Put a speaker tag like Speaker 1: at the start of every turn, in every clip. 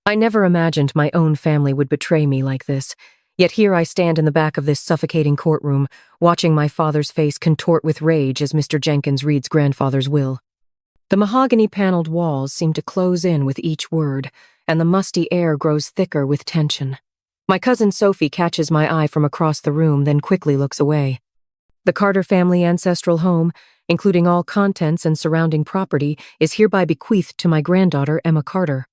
Speaker 1: I never imagined my own family would betray me like this, yet here I stand in the back of this suffocating courtroom, watching my father's face contort with rage as Mr. Jenkins reads grandfather's will. The mahogany-paneled walls seem to close in with each word, and the musty air grows thicker with tension. My cousin Sophie catches my eye from across the room, then quickly looks away. The Carter family ancestral home, including all contents and surrounding property, is hereby bequeathed to my granddaughter, Emma Carter.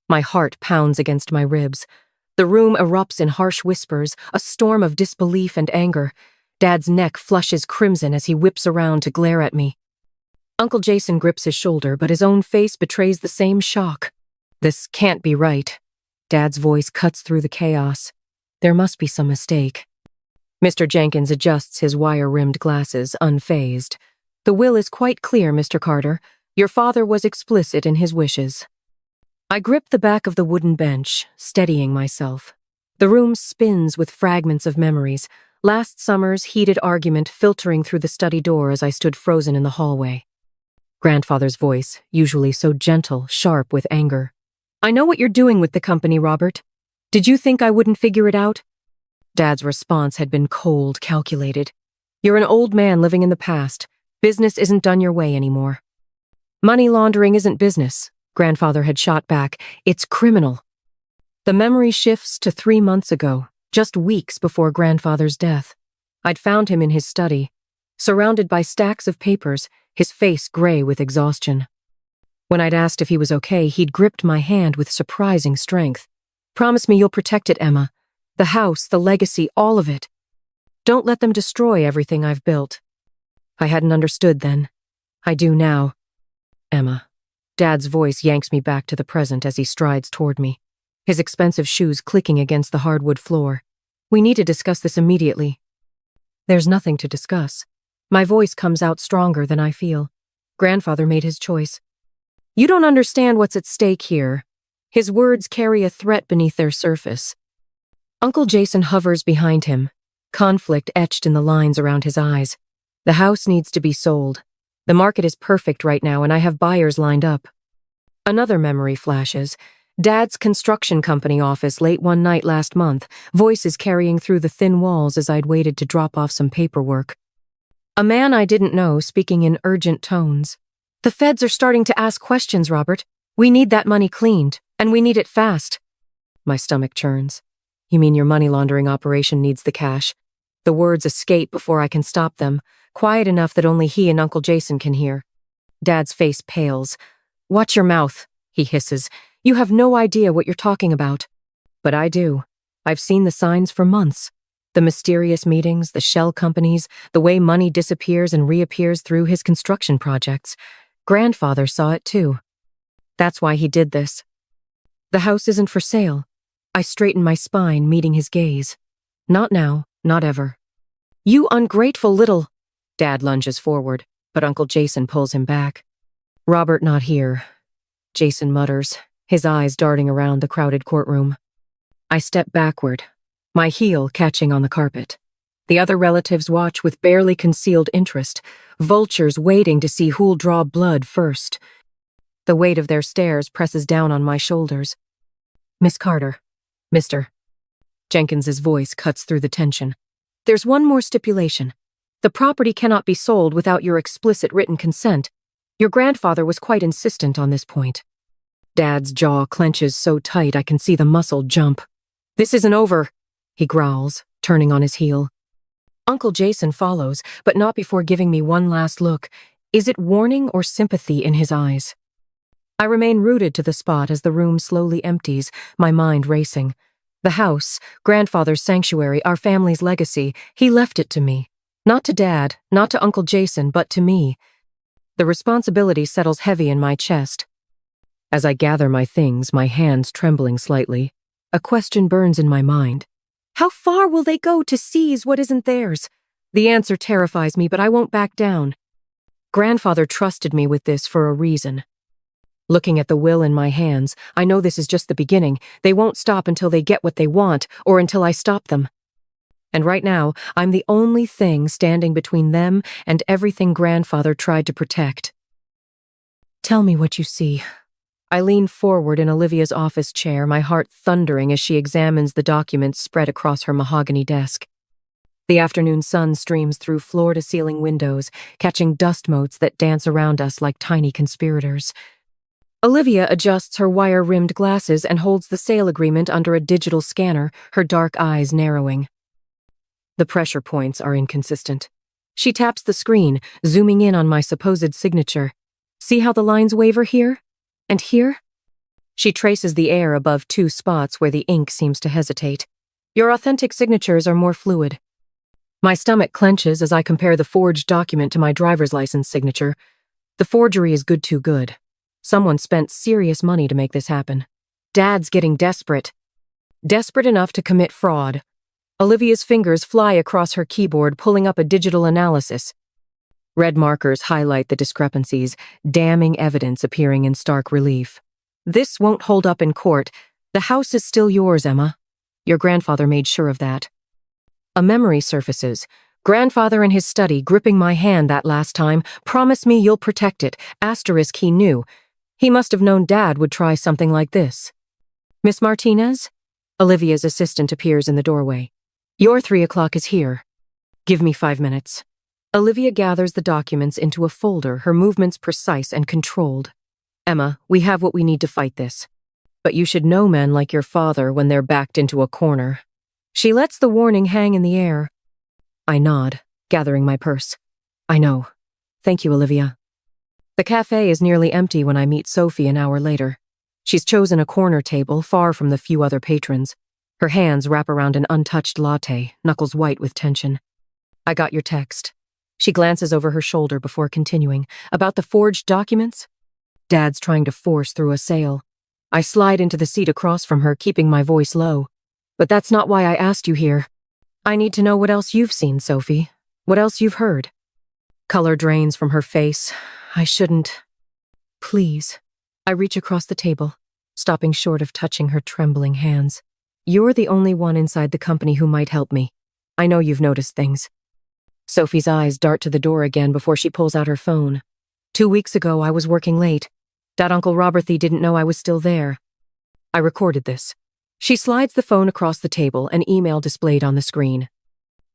Speaker 1: My heart pounds against my ribs. The room erupts in harsh whispers, a storm of disbelief and anger. Dad's neck flushes crimson as he whips around to glare at me. Uncle Jason grips his shoulder, but his own face betrays the same shock. This can't be right. Dad's voice cuts through the chaos. There must be some mistake. Mr. Jenkins adjusts his wire-rimmed glasses, unfazed. The will is quite clear, Mr. Carter. Your father was explicit in his wishes. I grip the back of the wooden bench, steadying myself. The room spins with fragments of memories, last summer's heated argument filtering through the study door as I stood frozen in the hallway. Grandfather's voice, usually so gentle, sharp with anger. I know what you're doing with the company, Robert. Did you think I wouldn't figure it out? Dad's response had been cold, calculated. You're an old man living in the past. Business isn't done your way anymore. Money laundering isn't business. Grandfather had shot back. It's criminal. The memory shifts to 3 months ago, just weeks before Grandfather's death. I'd found him in his study, surrounded by stacks of papers, his face gray with exhaustion. When I'd asked if he was okay, he'd gripped my hand with surprising strength. Promise me you'll protect it, Emma. The house, the legacy, all of it. Don't let them destroy everything I've built. I hadn't understood then. I do now. Emma. Dad's voice yanks me back to the present as he strides toward me, his expensive shoes clicking against the hardwood floor. We need to discuss this immediately. There's nothing to discuss. My voice comes out stronger than I feel. Grandfather made his choice. You don't understand what's at stake here. His words carry a threat beneath their surface. Uncle Jason hovers behind him, conflict etched in the lines around his eyes. The house needs to be sold. The market is perfect right now, and I have buyers lined up. Another memory flashes. Dad's construction company office late one night last month, voices carrying through the thin walls as I'd waited to drop off some paperwork. A man I didn't know speaking in urgent tones. The feds are starting to ask questions, Robert. We need that money cleaned, and we need it fast. My stomach churns. You mean your money laundering operation needs the cash? The words escape before I can stop them, quiet enough that only he and Uncle Jason can hear. Dad's face pales. Watch your mouth, he hisses. You have no idea what you're talking about. But I do. I've seen the signs for months. The mysterious meetings, the shell companies, the way money disappears and reappears through his construction projects. Grandfather saw it too. That's why he did this. The house isn't for sale. I straighten my spine, meeting his gaze. Not now, not ever. You ungrateful little... Dad lunges forward, but Uncle Jason pulls him back. Robert not here, Jason mutters, his eyes darting around the crowded courtroom. I step backward, my heel catching on the carpet. The other relatives watch with barely concealed interest, vultures waiting to see who'll draw blood first. The weight of their stares presses down on my shoulders. Miss Carter, Mr. Jenkins's voice cuts through the tension. There's one more stipulation. The property cannot be sold without your explicit written consent. Your grandfather was quite insistent on this point. Dad's jaw clenches so tight I can see the muscle jump. This isn't over, he growls, turning on his heel. Uncle Jason follows, but not before giving me one last look. Is it warning or sympathy in his eyes? I remain rooted to the spot as the room slowly empties, my mind racing. The house, grandfather's sanctuary, our family's legacy, he left it to me. Not to Dad, not to Uncle Jason, but to me. The responsibility settles heavy in my chest. As I gather my things, my hands trembling slightly, a question burns in my mind. How far will they go to seize what isn't theirs? The answer terrifies me, but I won't back down. Grandfather trusted me with this for a reason. Looking at the will in my hands, I know this is just the beginning. They won't stop until they get what they want, or until I stop them. And right now, I'm the only thing standing between them and everything Grandfather tried to protect. Tell me what you see. I lean forward in Olivia's office chair, my heart thundering as she examines the documents spread across her mahogany desk. The afternoon sun streams through floor-to-ceiling windows, catching dust motes that dance around us like tiny conspirators. Olivia adjusts her wire-rimmed glasses and holds the sale agreement under a digital scanner, her dark eyes narrowing. The pressure points are inconsistent. She taps the screen, zooming in on my supposed signature. See how the lines waver here? And here? She traces the air above two spots where the ink seems to hesitate. Your authentic signatures are more fluid. My stomach clenches as I compare the forged document to my driver's license signature. The forgery is too good. Someone spent serious money to make this happen. Dad's getting desperate. Desperate enough to commit fraud. Olivia's fingers fly across her keyboard, pulling up a digital analysis. Red markers highlight the discrepancies, damning evidence appearing in stark relief. This won't hold up in court. The house is still yours, Emma. Your grandfather made sure of that. A memory surfaces. Grandfather in his study, gripping my hand that last time. Promise me you'll protect it. Asterisk he knew. He must have known Dad would try something like this. Miss Martinez? Olivia's assistant appears in the doorway. Your 3 o'clock is here. Give me 5 minutes. Olivia gathers the documents into a folder, her movements precise and controlled. Emma, we have what we need to fight this. But you should know men like your father when they're backed into a corner. She lets the warning hang in the air. I nod, gathering my purse. I know. Thank you, Olivia. The cafe is nearly empty when I meet Sophie an hour later. She's chosen a corner table, far from the few other patrons. Her hands wrap around an untouched latte, knuckles white with tension. I got your text. She glances over her shoulder before continuing. About the forged documents? Dad's trying to force through a sale. I slide into the seat across from her, keeping my voice low. But that's not why I asked you here. I need to know what else you've seen, Sophie. What else you've heard. Color drains from her face. I shouldn't. Please. I reach across the table, stopping short of touching her trembling hands. You're the only one inside the company who might help me. I know you've noticed things. Sophie's eyes dart to the door again before she pulls out her phone. 2 weeks ago, I was working late. That Uncle Roberthy didn't know I was still there. I recorded this. She slides the phone across the table, an email displayed on the screen.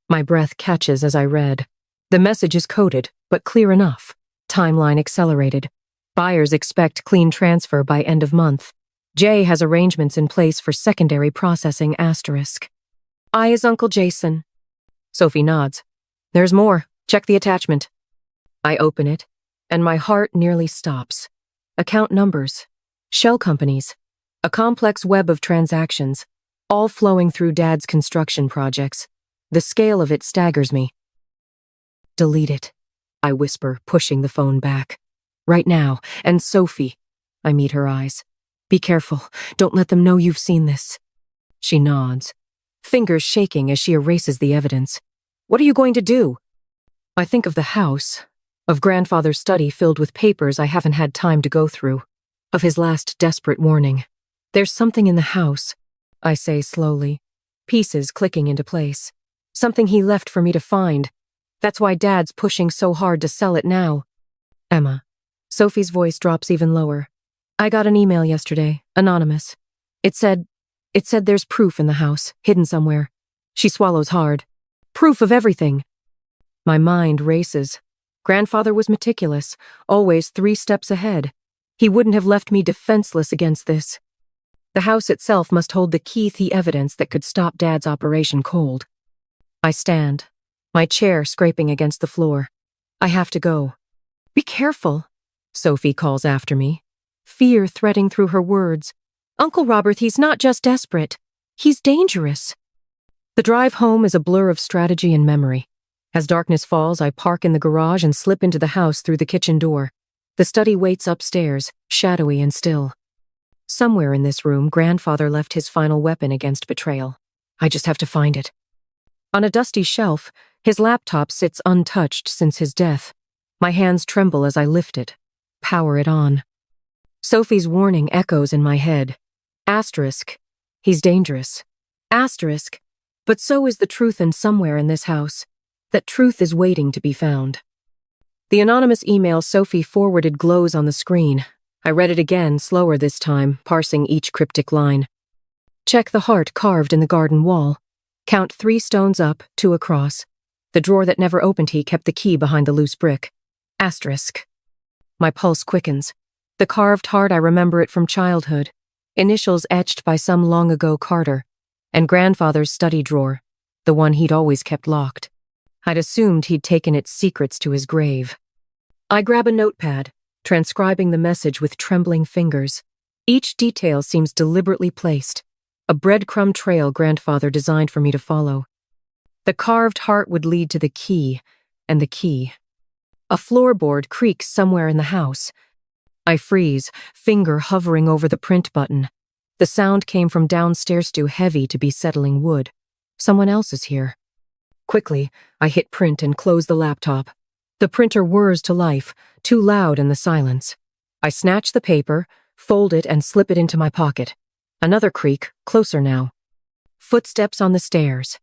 Speaker 1: My breath catches as I read. The message is coded, but clear enough. Timeline accelerated. Buyers expect clean transfer by end of month. Jay has arrangements in place for secondary processing asterisk. I is Uncle Jason. Sophie nods. There's more. Check the attachment. I open it, and my heart nearly stops. Account numbers. Shell companies. A complex web of transactions, all flowing through Dad's construction projects. The scale of it staggers me. Delete it, I whisper, pushing the phone back. Right now, and Sophie. I meet her eyes. Be careful. Don't let them know you've seen this. She nods, fingers shaking as she erases the evidence. What are you going to do? I think of the house, of Grandfather's study filled with papers I haven't had time to go through, of his last desperate warning. There's something in the house, I say slowly, pieces clicking into place. Something he left for me to find. That's why Dad's pushing so hard to sell it now. Emma. Sophie's voice drops even lower. I got an email yesterday, anonymous. It said there's proof in the house, hidden somewhere. She swallows hard. Proof of everything. My mind races. Grandfather was meticulous, always 3 steps ahead. He wouldn't have left me defenseless against this. The house itself must hold the key evidence that could stop Dad's operation cold. I stand, my chair scraping against the floor. I have to go. Be careful, Sophie calls after me, fear threading through her words. Uncle Robert, he's not just desperate. He's dangerous. The drive home is a blur of strategy and memory. As darkness falls, I park in the garage and slip into the house through the kitchen door. The study waits upstairs, shadowy and still. Somewhere in this room, Grandfather left his final weapon against betrayal. I just have to find it. On a dusty shelf, his laptop sits untouched since his death. My hands tremble as I lift it, power it on. Sophie's warning echoes in my head. Asterisk, he's dangerous. Asterisk, but so is the truth in somewhere in this house. That truth is waiting to be found. The anonymous email Sophie forwarded glows on the screen. I read it again, slower this time, parsing each cryptic line. Check the heart carved in the garden wall. Count 3 stones up, 2 across. The drawer that never opened he kept the key behind the loose brick. Asterisk. My pulse quickens. The carved heart, I remember it from childhood. Initials etched by some long-ago Carter. And grandfather's study drawer, the one he'd always kept locked. I'd assumed he'd taken its secrets to his grave. I grab a notepad, transcribing the message with trembling fingers. Each detail seems deliberately placed. A breadcrumb trail grandfather designed for me to follow. The carved heart would lead to the key, and the key. A floorboard creaks somewhere in the house. I freeze, finger hovering over the print button. The sound came from downstairs, too heavy to be settling wood. Someone else is here. Quickly, I hit print and close the laptop. The printer whirs to life, too loud in the silence. I snatch the paper, fold it, and slip it into my pocket. Another creak, closer now. Footsteps on the stairs.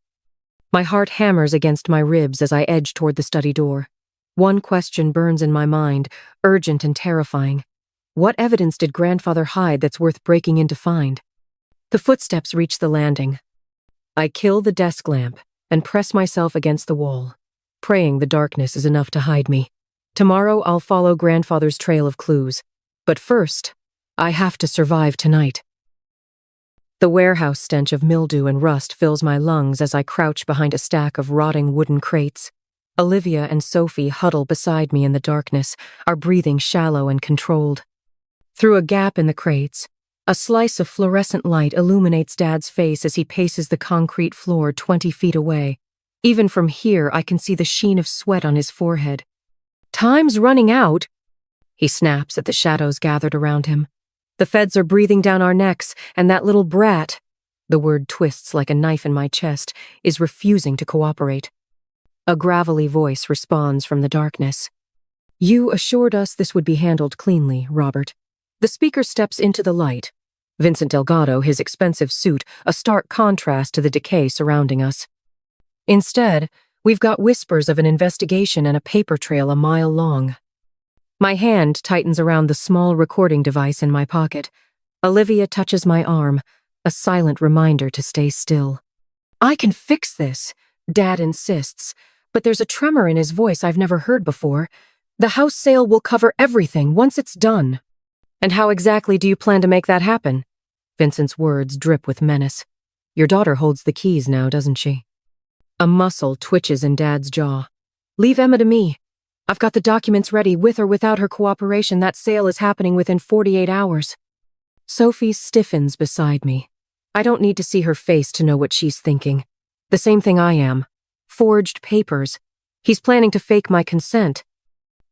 Speaker 1: My heart hammers against my ribs as I edge toward the study door. One question burns in my mind, urgent and terrifying. What evidence did grandfather hide that's worth breaking in to find? The footsteps reach the landing. I kill the desk lamp and press myself against the wall, praying the darkness is enough to hide me. Tomorrow I'll follow grandfather's trail of clues. But first, I have to survive tonight. The warehouse stench of mildew and rust fills my lungs as I crouch behind a stack of rotting wooden crates. Olivia and Sophie huddle beside me in the darkness, our breathing shallow and controlled. Through a gap in the crates, a slice of fluorescent light illuminates Dad's face as he paces the concrete floor 20 feet away. Even from here, I can see the sheen of sweat on his forehead. "Time's running out," he snaps at the shadows gathered around him. "The feds are breathing down our necks, and that little brat," the word twists like a knife in my chest, "is refusing to cooperate." A gravelly voice responds from the darkness. "You assured us this would be handled cleanly, Robert." The speaker steps into the light. Vincent Delgado, his expensive suit, a stark contrast to the decay surrounding us. Instead, we've got whispers of an investigation and a paper trail a mile long. My hand tightens around the small recording device in my pocket. Olivia touches my arm, a silent reminder to stay still. "I can fix this," Dad insists, but there's a tremor in his voice I've never heard before. "The house sale will cover everything once it's done." "And how exactly do you plan to make that happen?" Vincent's words drip with menace. "Your daughter holds the keys now, doesn't she?" A muscle twitches in Dad's jaw. "Leave Emma to me. I've got the documents ready. With or without her cooperation, that sale is happening within 48 hours. Sophie stiffens beside me. I don't need to see her face to know what she's thinking. The same thing I am. Forged papers. He's planning to fake my consent.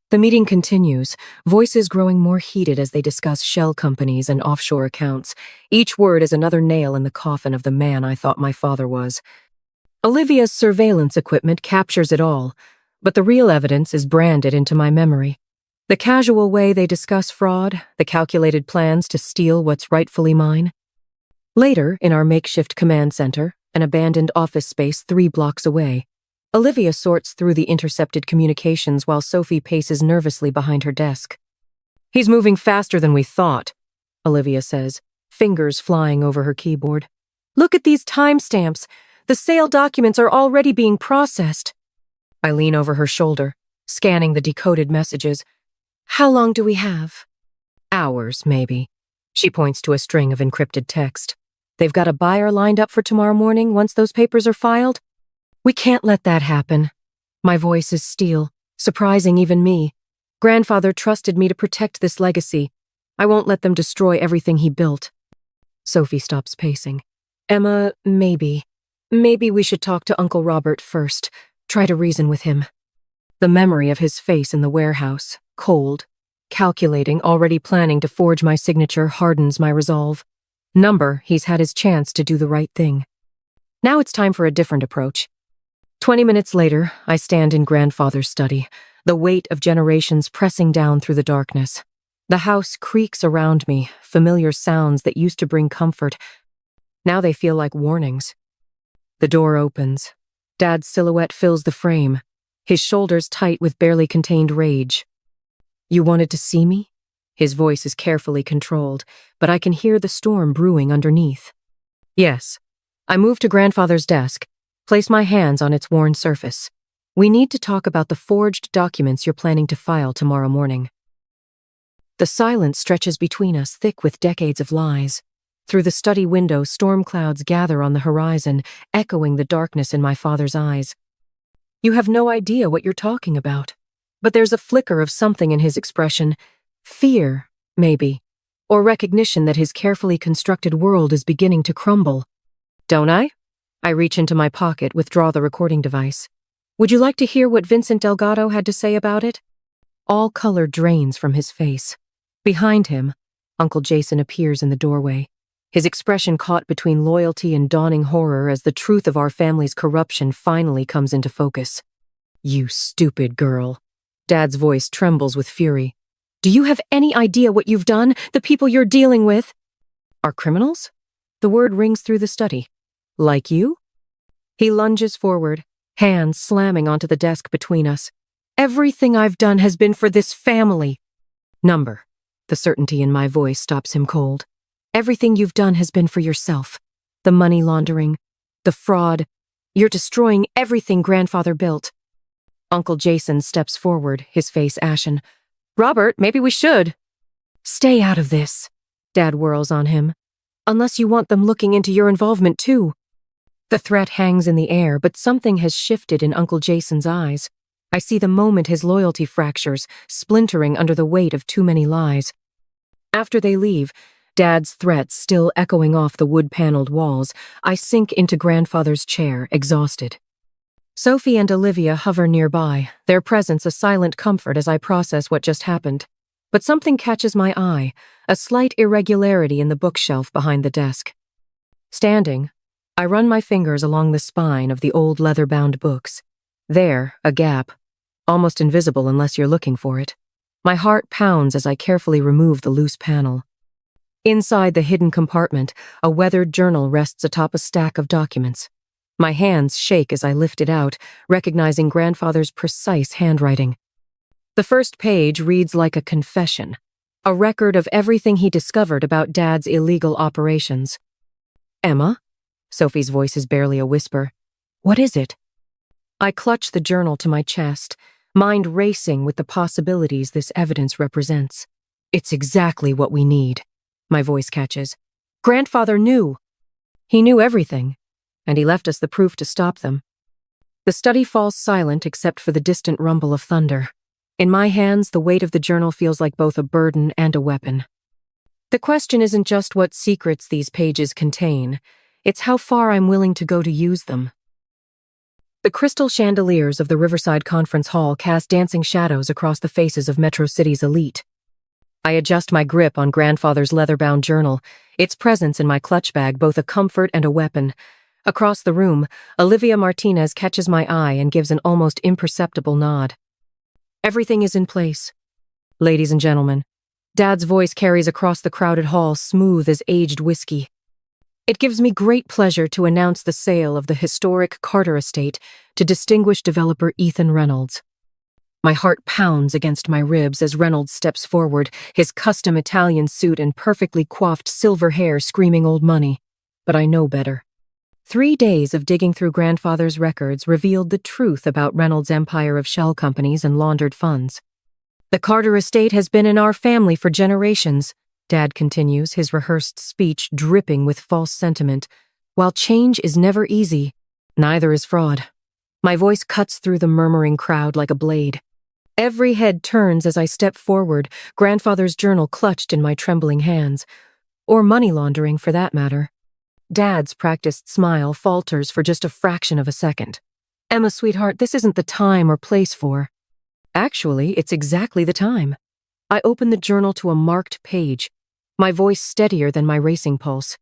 Speaker 1: The meeting continues, voices growing more heated as they discuss shell companies and offshore accounts. Each word is another nail in the coffin of the man I thought my father was. Olivia's surveillance equipment captures it all, but the real evidence is branded into my memory. The casual way they discuss fraud, the calculated plans to steal what's rightfully mine. Later, in our makeshift command center, an abandoned office space 3 blocks away, Olivia sorts through the intercepted communications while Sophie paces nervously behind her desk. "He's moving faster than we thought," Olivia says, fingers flying over her keyboard. "Look at these timestamps. The sale documents are already being processed." I lean over her shoulder, scanning the decoded messages. "How long do we have?" "Hours, maybe." She points to a string of encrypted text. "They've got a buyer lined up for tomorrow morning once those papers are filed." "We can't let that happen." My voice is steel, surprising even me. Grandfather trusted me to protect this legacy. I won't let them destroy everything he built. Sophie stops pacing. "Emma, maybe we should talk to Uncle Robert first. Try to reason with him." The memory of his face in the warehouse, cold, calculating, already planning to forge my signature, hardens my resolve. He's had his chance to do the right thing. Now it's time for a different approach. 20 minutes later, I stand in grandfather's study, the weight of generations pressing down through the darkness. The house creaks around me, familiar sounds that used to bring comfort. Now they feel like warnings. The door opens. Dad's silhouette fills the frame, his shoulders tight with barely contained rage. "You wanted to see me?" His voice is carefully controlled, but I can hear the storm brewing underneath. Yes. I move to grandfather's desk, place my hands on its worn surface. We need to talk about the forged documents you're planning to file tomorrow morning. The silence stretches between us, thick with decades of lies. Through the study window, storm clouds gather on the horizon, echoing the darkness in my father's eyes. You have no idea what you're talking about. But there's a flicker of something in his expression. Fear, maybe. Or recognition that his carefully constructed world is beginning to crumble. Don't I? I reach into my pocket, withdraw the recording device. Would you like to hear what Vincent Delgado had to say about it? All color drains from his face. Behind him, Uncle Jason appears in the doorway, his expression caught between loyalty and dawning horror as the truth of our family's corruption finally comes into focus. You stupid girl. Dad's voice trembles with fury. Do you have any idea what you've done? The people you're dealing with are criminals? The word rings through the study. Like you? He lunges forward, hands slamming onto the desk between us. Everything I've done has been for this family. Number. The certainty in my voice stops him cold. Everything you've done has been for yourself. The money laundering, the fraud. You're destroying everything grandfather built. Uncle Jason steps forward, his face ashen. Robert, maybe we should. Stay out of this. Dad whirls on him. Unless you want them looking into your involvement too. The threat hangs in the air, but something has shifted in Uncle Jason's eyes. I see the moment his loyalty fractures, splintering under the weight of too many lies. After they leave, Dad's threats still echoing off the wood-paneled walls, I sink into grandfather's chair, exhausted. Sophie and Olivia hover nearby, their presence a silent comfort as I process what just happened. But something catches my eye, a slight irregularity in the bookshelf behind the desk. Standing, I run my fingers along the spine of the old leather-bound books. There, a gap, almost invisible unless you're looking for it. My heart pounds as I carefully remove the loose panel. Inside the hidden compartment, a weathered journal rests atop a stack of documents. My hands shake as I lift it out, recognizing grandfather's precise handwriting. The first page reads like a confession, a record of everything he discovered about Dad's illegal operations. Emma? Sophie's voice is barely a whisper. What is it? I clutch the journal to my chest, mind racing with the possibilities this evidence represents. It's exactly what we need. My voice catches. Grandfather knew. He knew everything, and he left us the proof to stop them. The study falls silent except for the distant rumble of thunder. In my hands, the weight of the journal feels like both a burden and a weapon. The question isn't just what secrets these pages contain, it's how far I'm willing to go to use them. The crystal chandeliers of the Riverside Conference Hall cast dancing shadows across the faces of Metro City's elite. I adjust my grip on grandfather's leather-bound journal, its presence in my clutch bag both a comfort and a weapon. Across the room, Olivia Martinez catches my eye and gives an almost imperceptible nod. Everything is in place. Ladies and gentlemen, Dad's voice carries across the crowded hall, smooth as aged whiskey. It gives me great pleasure to announce the sale of the historic Carter estate to distinguished developer Ethan Reynolds. My heart pounds against my ribs as Reynolds steps forward, his custom Italian suit and perfectly coiffed silver hair screaming old money. But I know better. 3 days of digging through grandfather's records revealed the truth about Reynolds' empire of shell companies and laundered funds. The Carter estate has been in our family for generations, Dad continues, his rehearsed speech dripping with false sentiment. While change is never easy, neither is fraud. My voice cuts through the murmuring crowd like a blade. Every head turns as I step forward, grandfather's journal clutched in my trembling hands. Or money laundering, for that matter. Dad's practiced smile falters for just a fraction of a second. Emma, sweetheart, this isn't the time or place for. Actually, it's exactly the time. I open the journal to a marked page, my voice steadier than my racing pulse.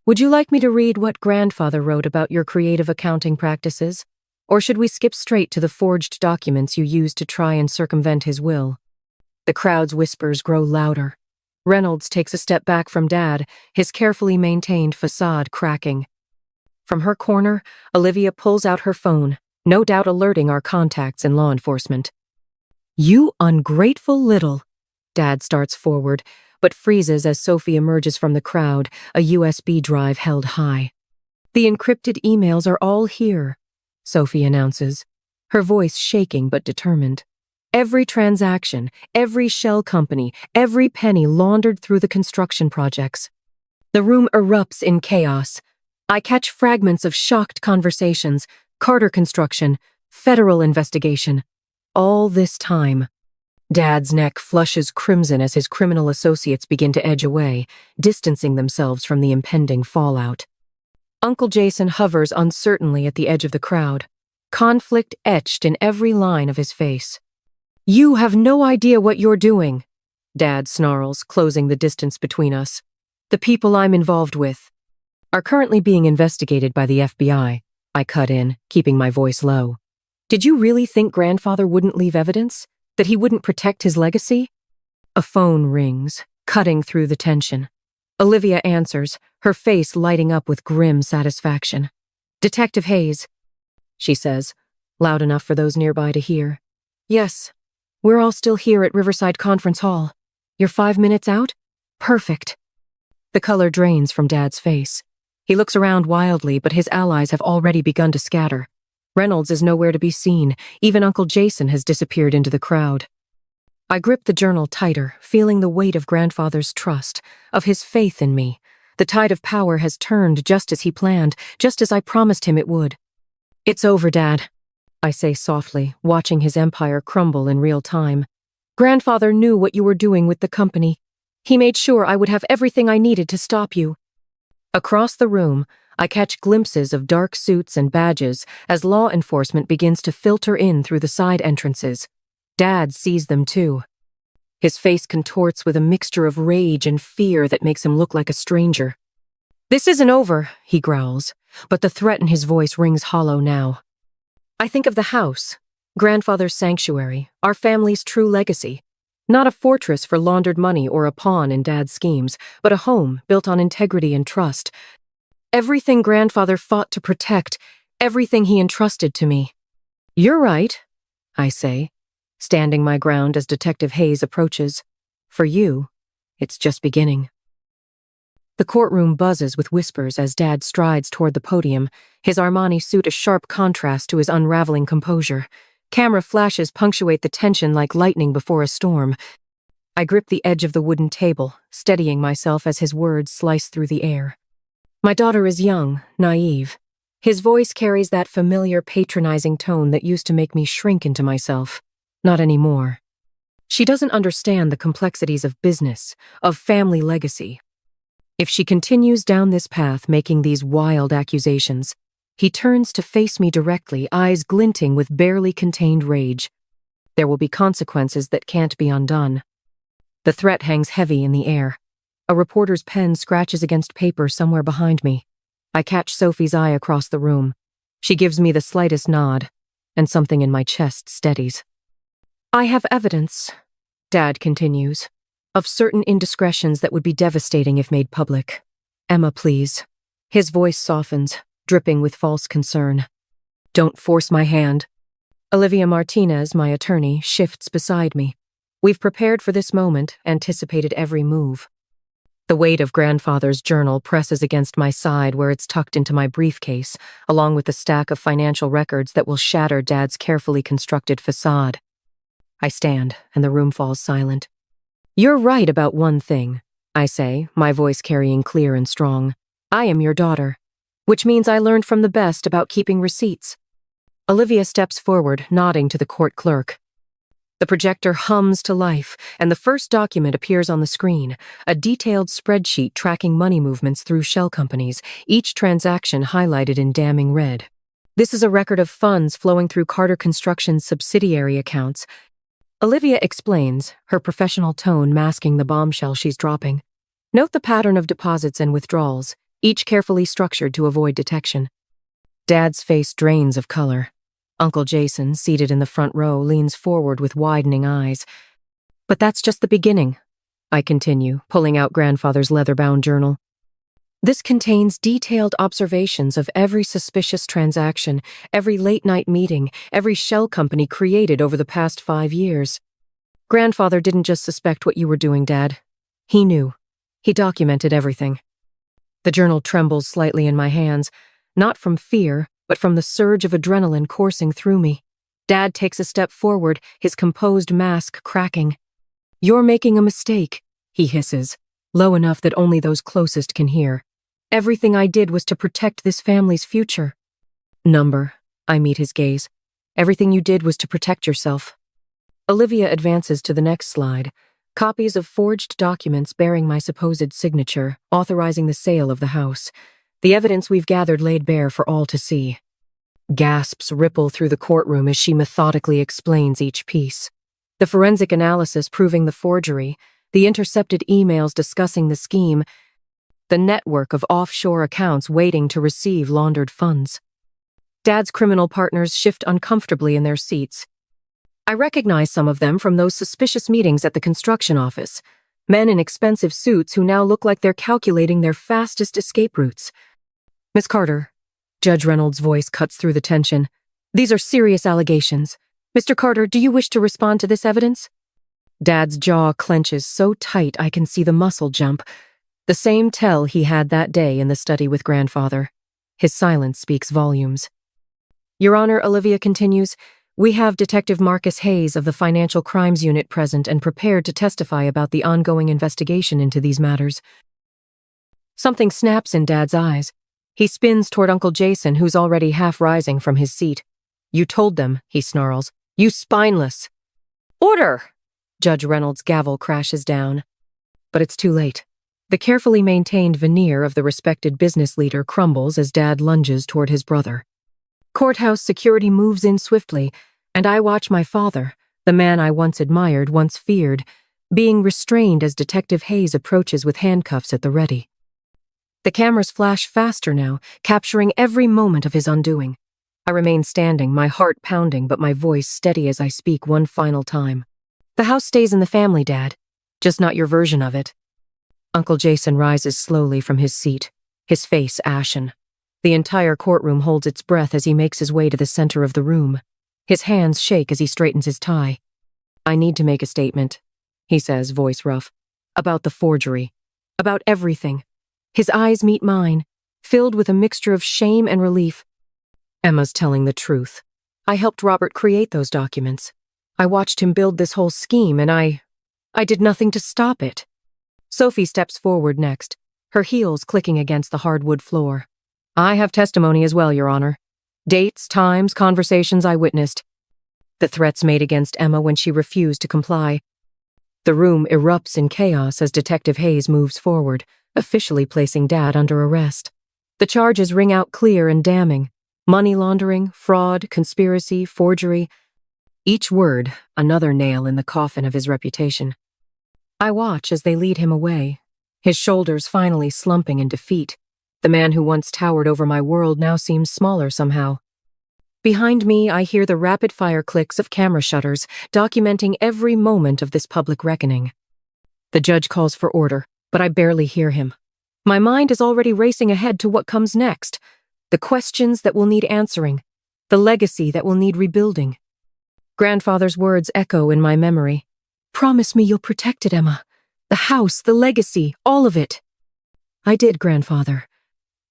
Speaker 1: Would you like me to read what grandfather wrote about your creative accounting practices? Or should we skip straight to the forged documents you used to try and circumvent his will? The crowd's whispers grow louder. Reynolds takes a step back from Dad, his carefully maintained facade cracking. From her corner, Olivia pulls out her phone, no doubt alerting our contacts in law enforcement. You ungrateful little. Dad starts forward, but freezes as Sophie emerges from the crowd, a USB drive held high. The encrypted emails are all here, Sophie announces, her voice shaking but determined. Every transaction, every shell company, every penny laundered through the construction projects. The room erupts in chaos. I catch fragments of shocked conversations, Carter construction, federal investigation. All this time. Dad's neck flushes crimson as his criminal associates begin to edge away, distancing themselves from the impending fallout. Uncle Jason hovers uncertainly at the edge of the crowd, conflict etched in every line of his face. "You have no idea what you're doing," Dad snarls, closing the distance between us. "The people I'm involved with are currently being investigated by the FBI, I cut in, keeping my voice low. Did you really think Grandfather wouldn't leave evidence? That he wouldn't protect his legacy? A phone rings, cutting through the tension. Olivia answers, her face lighting up with grim satisfaction. "Detective Hayes," she says, loud enough for those nearby to hear. "Yes, we're all still here at Riverside Conference Hall. You're 5 minutes out? Perfect." The color drains from Dad's face. He looks around wildly, but his allies have already begun to scatter. Reynolds is nowhere to be seen. Even Uncle Jason has disappeared into the crowd. I grip the journal tighter, feeling the weight of Grandfather's trust, of his faith in me. The tide of power has turned just as he planned, just as I promised him it would. "It's over, Dad," I say softly, watching his empire crumble in real time. "Grandfather knew what you were doing with the company. He made sure I would have everything I needed to stop you." Across the room, I catch glimpses of dark suits and badges as law enforcement begins to filter in through the side entrances. Dad sees them too. His face contorts with a mixture of rage and fear that makes him look like a stranger. "This isn't over," he growls, but the threat in his voice rings hollow now. I think of the house, Grandfather's sanctuary, our family's true legacy. Not a fortress for laundered money or a pawn in Dad's schemes, but a home built on integrity and trust. Everything Grandfather fought to protect, everything he entrusted to me. "You're right," I say, standing my ground as Detective Hayes approaches. "For you, it's just beginning." The courtroom buzzes with whispers as Dad strides toward the podium, his Armani suit a sharp contrast to his unraveling composure. Camera flashes punctuate the tension like lightning before a storm. I grip the edge of the wooden table, steadying myself as his words slice through the air. "My daughter is young, naive. His voice carries that familiar patronizing tone that used to make me shrink into myself. Not anymore. She doesn't understand the complexities of business, of family legacy. If she continues down this path making these wild accusations," he turns to face me directly, eyes glinting with barely contained rage. "There will be consequences that can't be undone." The threat hangs heavy in the air. A reporter's pen scratches against paper somewhere behind me. I catch Sophie's eye across the room. She gives me the slightest nod, and something in my chest steadies. "I have evidence," Dad continues, "of certain indiscretions that would be devastating if made public. Emma, please." His voice softens, dripping with false concern. "Don't force my hand." Olivia Martinez, my attorney, shifts beside me. We've prepared for this moment, anticipated every move. The weight of Grandfather's journal presses against my side where it's tucked into my briefcase, along with the stack of financial records that will shatter Dad's carefully constructed facade. I stand, and the room falls silent. "You're right about one thing," I say, my voice carrying clear and strong. "I am your daughter, which means I learned from the best about keeping receipts." Olivia steps forward, nodding to the court clerk. The projector hums to life, and the first document appears on the screen, a detailed spreadsheet tracking money movements through shell companies, each transaction highlighted in damning red. This is a record of funds flowing through Carter Construction's subsidiary accounts. Olivia explains, her professional tone masking the bombshell she's dropping. Note the pattern of deposits and withdrawals, each carefully structured to avoid detection. Dad's face drains of color. Uncle Jason, seated in the front row, leans forward with widening eyes. "But that's just the beginning," I continue, pulling out Grandfather's leather-bound journal. "This contains detailed observations of every suspicious transaction, every late-night meeting, every shell company created over the past 5 years. Grandfather didn't just suspect what you were doing, Dad. He knew. He documented everything. The journal trembles slightly in my hands, not from fear, but from the surge of adrenaline coursing through me. Dad takes a step forward, his composed mask cracking. "You're making a mistake," he hisses, low enough that only those closest can hear. "Everything I did was to protect this family's future." "Number," I meet his gaze. "Everything you did was to protect yourself." Olivia advances to the next slide. Copies of forged documents bearing my supposed signature, authorizing the sale of the house. The evidence we've gathered laid bare for all to see. Gasps ripple through the courtroom as she methodically explains each piece. The forensic analysis proving the forgery, the intercepted emails discussing the scheme, the network of offshore accounts waiting to receive laundered funds. Dad's criminal partners shift uncomfortably in their seats. I recognize some of them from those suspicious meetings at the construction office. Men in expensive suits who now look like they're calculating their fastest escape routes. "Miss Carter," Judge Reynolds' voice cuts through the tension. "These are serious allegations. Mr. Carter, do you wish to respond to this evidence?" Dad's jaw clenches so tight I can see the muscle jump. The same tell he had that day in the study with Grandfather. His silence speaks volumes. "Your Honor," Olivia continues, "we have Detective Marcus Hayes of the Financial Crimes Unit present and prepared to testify about the ongoing investigation into these matters." Something snaps in Dad's eyes. He spins toward Uncle Jason, who's already half rising from his seat. "You told them," he snarls. "You spineless." "Order!" Judge Reynolds' gavel crashes down. But it's too late. The carefully maintained veneer of the respected business leader crumbles as Dad lunges toward his brother. Courthouse security moves in swiftly, and I watch my father, the man I once admired, once feared, being restrained as Detective Hayes approaches with handcuffs at the ready. The cameras flash faster now, capturing every moment of his undoing. I remain standing, my heart pounding, but my voice steady as I speak one final time. "The house stays in the family, Dad. Just not your version of it." Uncle Jason rises slowly from his seat, his face ashen. The entire courtroom holds its breath as he makes his way to the center of the room. His hands shake as he straightens his tie. "I need to make a statement," he says, voice rough. "About the forgery. About everything." His eyes meet mine, filled with a mixture of shame and relief. "Emma's telling the truth. I helped Robert create those documents. I watched him build this whole scheme, and I did nothing to stop it." Sophie steps forward next, her heels clicking against the hardwood floor. "I have testimony as well, Your Honor. Dates, times, conversations I witnessed. The threats made against Emma when she refused to comply." The room erupts in chaos as Detective Hayes moves forward, officially placing Dad under arrest. The charges ring out clear and damning. Money laundering, fraud, conspiracy, forgery. Each word, another nail in the coffin of his reputation. I watch as they lead him away, his shoulders finally slumping in defeat. The man who once towered over my world now seems smaller somehow. Behind me, I hear the rapid-fire clicks of camera shutters, documenting every moment of this public reckoning. The judge calls for order, but I barely hear him. My mind is already racing ahead to what comes next. The questions that will need answering. The legacy that will need rebuilding. Grandfather's words echo in my memory. "Promise me you'll protect it, Emma. The house, the legacy, all of it." I did, Grandfather.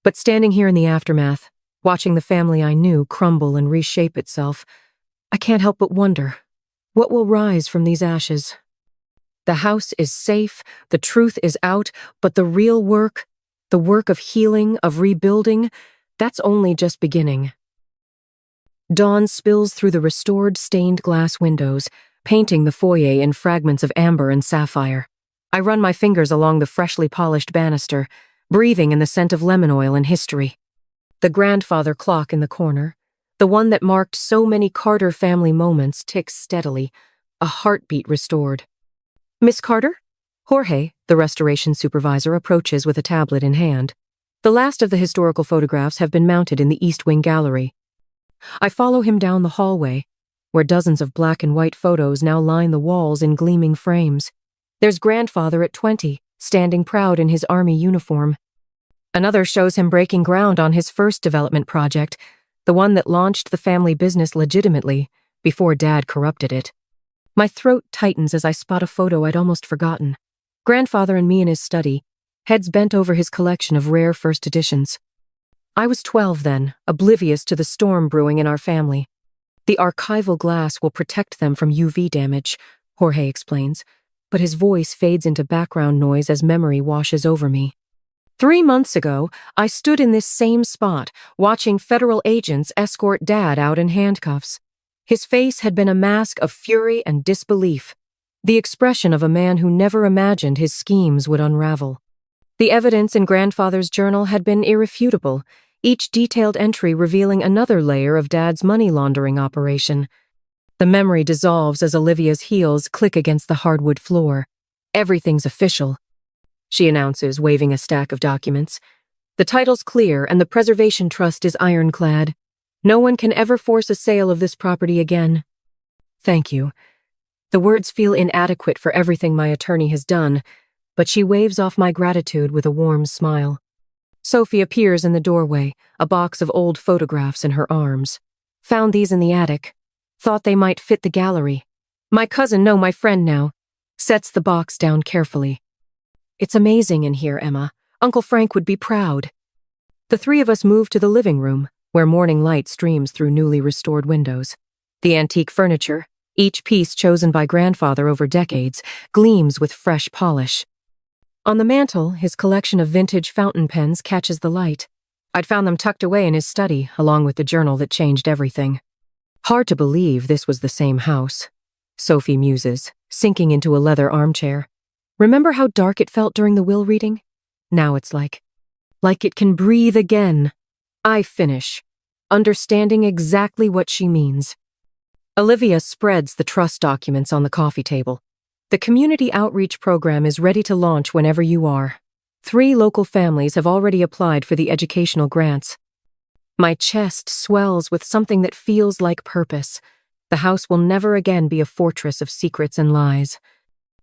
Speaker 1: But standing here in the aftermath, watching the family I knew crumble and reshape itself, I can't help but wonder, what will rise from these ashes? The house is safe, the truth is out, but the real work, the work of healing, of rebuilding, that's only just beginning. Dawn spills through the restored stained glass windows, painting the foyer in fragments of amber and sapphire. I run my fingers along the freshly polished banister, breathing in the scent of lemon oil and history. The grandfather clock in the corner, the one that marked so many Carter family moments, ticks steadily, a heartbeat restored. "Miss Carter?" Jorge, the restoration supervisor, approaches with a tablet in hand. The last of the historical photographs have been mounted in the East Wing gallery. I follow him down the hallway, where dozens of black and white photos now line the walls in gleaming frames. There's Grandfather at 20, standing proud in his army uniform. Another shows him breaking ground on his first development project, the one that launched the family business legitimately, before Dad corrupted it. My throat tightens as I spot a photo I'd almost forgotten. Grandfather and me in his study, heads bent over his collection of rare first editions. I was 12 then, oblivious to the storm brewing in our family. The archival glass will protect them from UV damage, Jorge explains, but his voice fades into background noise as memory washes over me. 3 months ago, I stood in this same spot, watching federal agents escort Dad out in handcuffs. His face had been a mask of fury and disbelief, the expression of a man who never imagined his schemes would unravel. The evidence in Grandfather's journal had been irrefutable, each detailed entry revealing another layer of Dad's money laundering operation. The memory dissolves as Olivia's heels click against the hardwood floor. Everything's official, she announces, waving a stack of documents. The title's clear and the preservation trust is ironclad. No one can ever force a sale of this property again. Thank you. The words feel inadequate for everything my attorney has done, but she waves off my gratitude with a warm smile. Sophie appears in the doorway, a box of old photographs in her arms. Found these in the attic. Thought they might fit the gallery. My cousin, no, my friend now, sets the box down carefully. It's amazing in here, Emma. Uncle Frank would be proud. The three of us move to the living room, where morning light streams through newly restored windows. The antique furniture, each piece chosen by Grandfather over decades, gleams with fresh polish. On the mantel, his collection of vintage fountain pens catches the light. I'd found them tucked away in his study, along with the journal that changed everything. Hard to believe this was the same house, Sophie muses, sinking into a leather armchair. Remember how dark it felt during the will reading? Now it's like it can breathe again. I finish, understanding exactly what she means. Olivia spreads the trust documents on the coffee table. The community outreach program is ready to launch whenever you are. 3 local families have already applied for the educational grants. My chest swells with something that feels like purpose. The house will never again be a fortress of secrets and lies.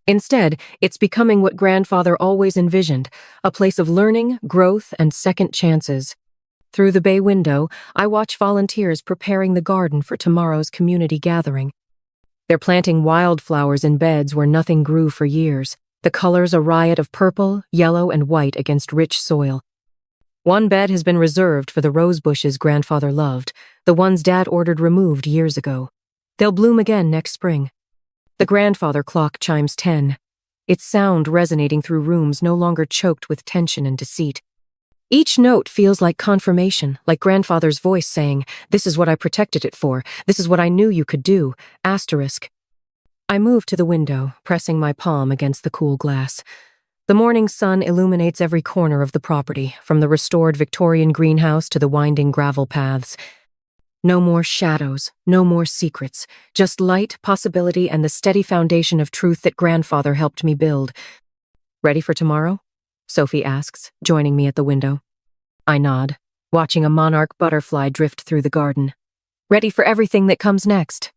Speaker 1: Instead, it's becoming what Grandfather always envisioned, a place of learning, growth, and second chances. Through the bay window, I watch volunteers preparing the garden for tomorrow's community gathering. They're planting wildflowers in beds where nothing grew for years, the colors a riot of purple, yellow, and white against rich soil. One bed has been reserved for the rose bushes Grandfather loved, the ones Dad ordered removed years ago. They'll bloom again next spring. The Grandfather clock chimes 10, its sound resonating through rooms no longer choked with tension and deceit. Each note feels like confirmation, like Grandfather's voice saying, "This is what I protected it for. This is what I knew you could do." Asterisk. I move to the window, pressing my palm against the cool glass. The morning sun illuminates every corner of the property, from the restored Victorian greenhouse to the winding gravel paths. No more shadows, no more secrets, just light, possibility, and the steady foundation of truth that Grandfather helped me build. Ready for tomorrow? Sophie asks, joining me at the window. I nod, watching a monarch butterfly drift through the garden. Ready for everything that comes next.